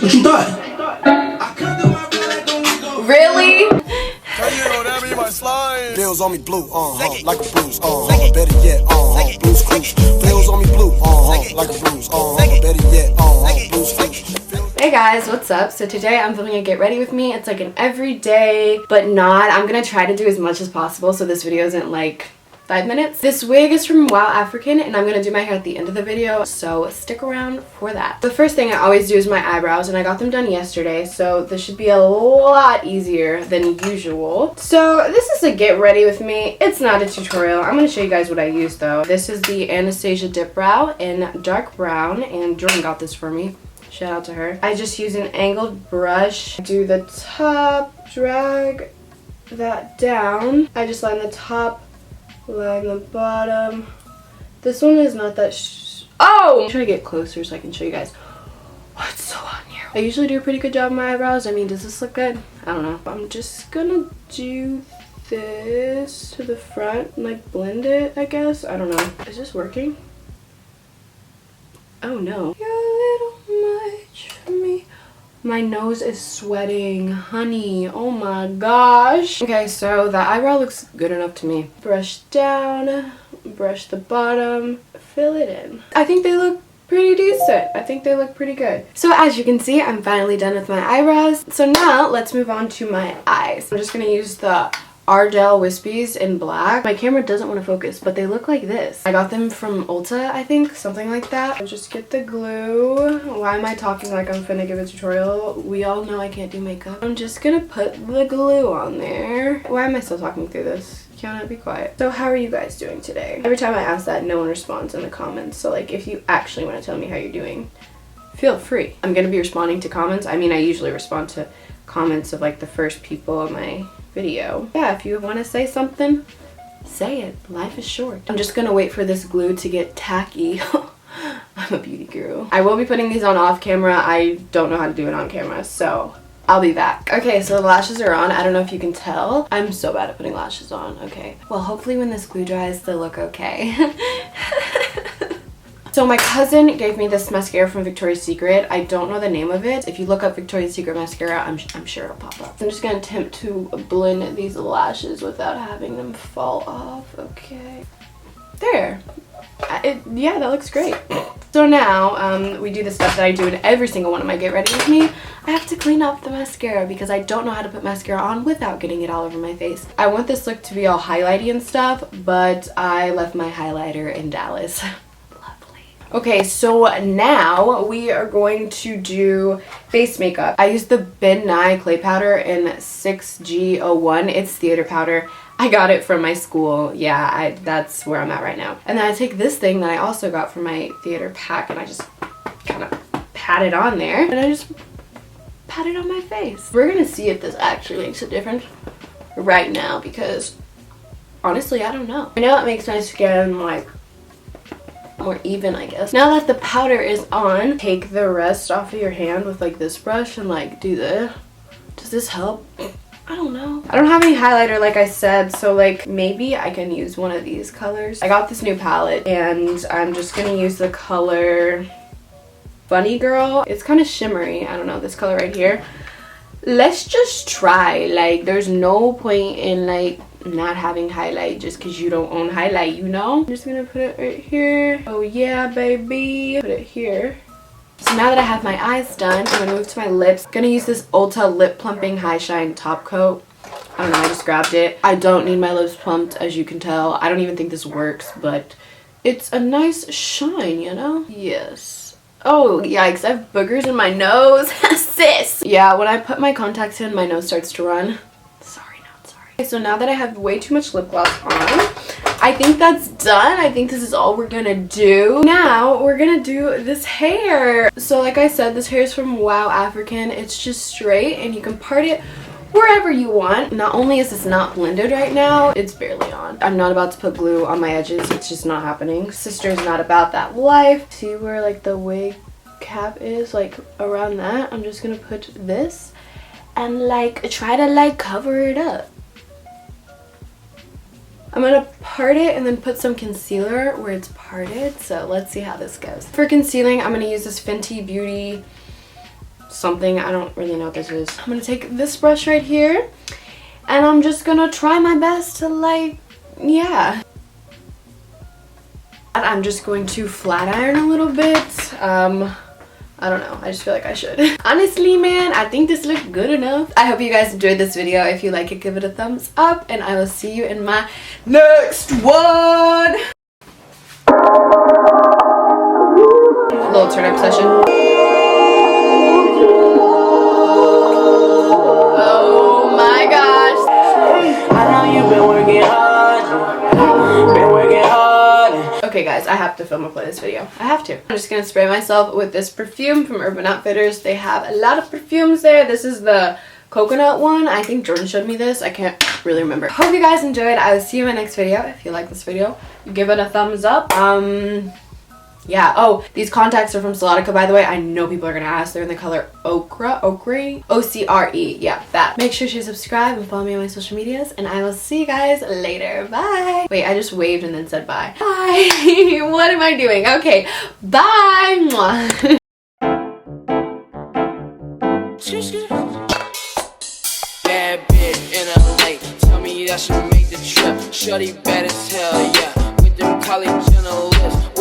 What you thought? Really? Bills on me blue, like a bruise, better yet, blues cruise. Bills on me blue, like a bruise, better yet, blues cruise. Hey guys, what's up? So today I'm filming a get ready with me. It's like an everyday, but not. I'm gonna try to do as much as possible so this video isn't like 5 minutes. This wig is from Wow African and I'm gonna do my hair at the end of the video, so stick around for that. The first thing I always do is my eyebrows, and I got them done yesterday, so this should be a lot easier than usual. So this is a get ready with me. It's not a tutorial. I'm gonna show you guys what I use though. This is the Anastasia Dip Brow in dark brown, and Jordan got this for me. Shout out to her. I just use an angled brush. Do the top, drag that down. I just line the top, line the bottom. This one is not that I'm trying to get closer so I can show you guys what's so on here. I usually do a pretty good job with my eyebrows. I mean, does this look good? I don't know. I'm just gonna do this to the front and like blend it, I guess. I don't know. Is this working? Oh no. You're a little much for me. My nose is sweating, honey. Oh my gosh. Okay, so the eyebrow looks good enough to me. Brush down, brush the bottom, fill it in. I think they look pretty decent. I think they look pretty good. So as you can see, I'm finally done with my eyebrows. So now let's move on to my eyes. I'm just gonna use the Ardell Wispies in black. My camera doesn't want to focus, but they look like this. I got them from Ulta, I think, something like that. I'll just get the glue. Why am I talking like I'm finna give a tutorial? We all know I can't do makeup. I'm just gonna put the glue on there. Why am I still talking through this? Kianna, be quiet. So how are you guys doing today? Every time I ask that, no one responds in the comments. So like, if you actually want to tell me how you're doing, feel free. I'm gonna be responding to comments. I mean, I usually respond to comments of like the first people on my video. Yeah, if you want to say something, say it. Life is short. I'm just gonna wait for this glue to get tacky. I'm a beauty guru. I will be putting these on off camera. I don't know how to do it on camera, so I'll be back. Okay, so the lashes are on. I don't know if you can tell. I'm so bad at putting lashes on. Okay, well, hopefully when this glue dries, they'll look okay. So my cousin gave me this mascara from Victoria's Secret. I don't know the name of it. If you look up Victoria's Secret mascara, I'm sure it'll pop up. I'm just gonna attempt to blend these lashes without having them fall off. Okay. There. Yeah, that looks great. So now, we do the stuff that I do in every single one of my Get Ready With Me. I have to clean up the mascara because I don't know how to put mascara on without getting it all over my face. I want this look to be all highlighty and stuff, but I left my highlighter in Dallas. Okay, so now we are going to do face makeup. I used the Ben Nye clay powder in 6G01. It's theater powder. I got it from my school. Yeah, that's where I'm at right now. And then I take this thing that I also got from my theater pack and I just kind of pat it on there. And I just pat it on my face. We're gonna see if this actually makes a difference right now because honestly, I don't know. I know it makes my skin like more even, I guess. Now that the powder is on, take the rest off of your hand with like this brush and like do this. Does this help? I don't know. I don't have any highlighter like I said, so like maybe I can use one of these colors. I got this new palette and I'm just gonna use the color Funny Girl. It's kind of shimmery. I don't know, this color right here. Let's just try. Like, there's no point in like not having highlight just because you don't own highlight, you know? I'm just gonna put it right here. Oh yeah, baby. Put it here. So now that I have my eyes done, I'm gonna move to my lips. I'm gonna use this Ulta Lip Plumping High Shine Top Coat. I don't know, I just grabbed it. I don't need my lips plumped, as you can tell. I don't even think this works, but it's a nice shine, you know? Yes. Oh, yikes, I have boogers in my nose. Sis! Yeah, when I put my contacts in, my nose starts to run. Okay, so now that I have way too much lip gloss on, I think that's done. I think this is all we're gonna do. Now we're gonna do this hair. So like I said, this hair is from Wow African. It's just straight and you can part it wherever you want. Not only is this not blended right now, it's barely on. I'm not about to put glue on my edges. It's just not happening. Sister's not about that life. See where like the wig cap is, like around that? I'm just gonna put this and like try to like cover it up. I'm gonna part it and then put some concealer where it's parted. So let's see how this goes. For concealing, I'm gonna use this Fenty Beauty something. I don't really know what this is. I'm gonna take this brush right here and I'm just gonna try my best to like, yeah. I'm just going to flat iron a little bit. I don't know. I just feel like I should. Honestly, man, I think this looked good enough. I hope you guys enjoyed this video. If you like it, give it a thumbs up, and I will see you in my next one. Little turn up session. Oh my gosh. I know you've been working hard. Been working hard. Okay guys, I have to film and play this video. I have to. I'm just gonna spray myself with this perfume from Urban Outfitters. They have a lot of perfumes there. This is the coconut one. I think Jordan showed me this. I can't really remember. Hope you guys enjoyed. I will see you in my next video. If you like this video, give it a thumbs up. Yeah. Oh, these contacts are from Silky, by the way. I know people are gonna ask. They're in the color ochre, O-C-R-E. Yeah, that. Make sure to subscribe and follow me on my social medias, and I will see you guys later. Bye. Wait, I just waved and then said bye. Bye. What am I doing? Okay. Bye. Mwah. Bad bitch in LA. Tell me that she make the trip. Shorty bad as hell, yeah. With them college journalists.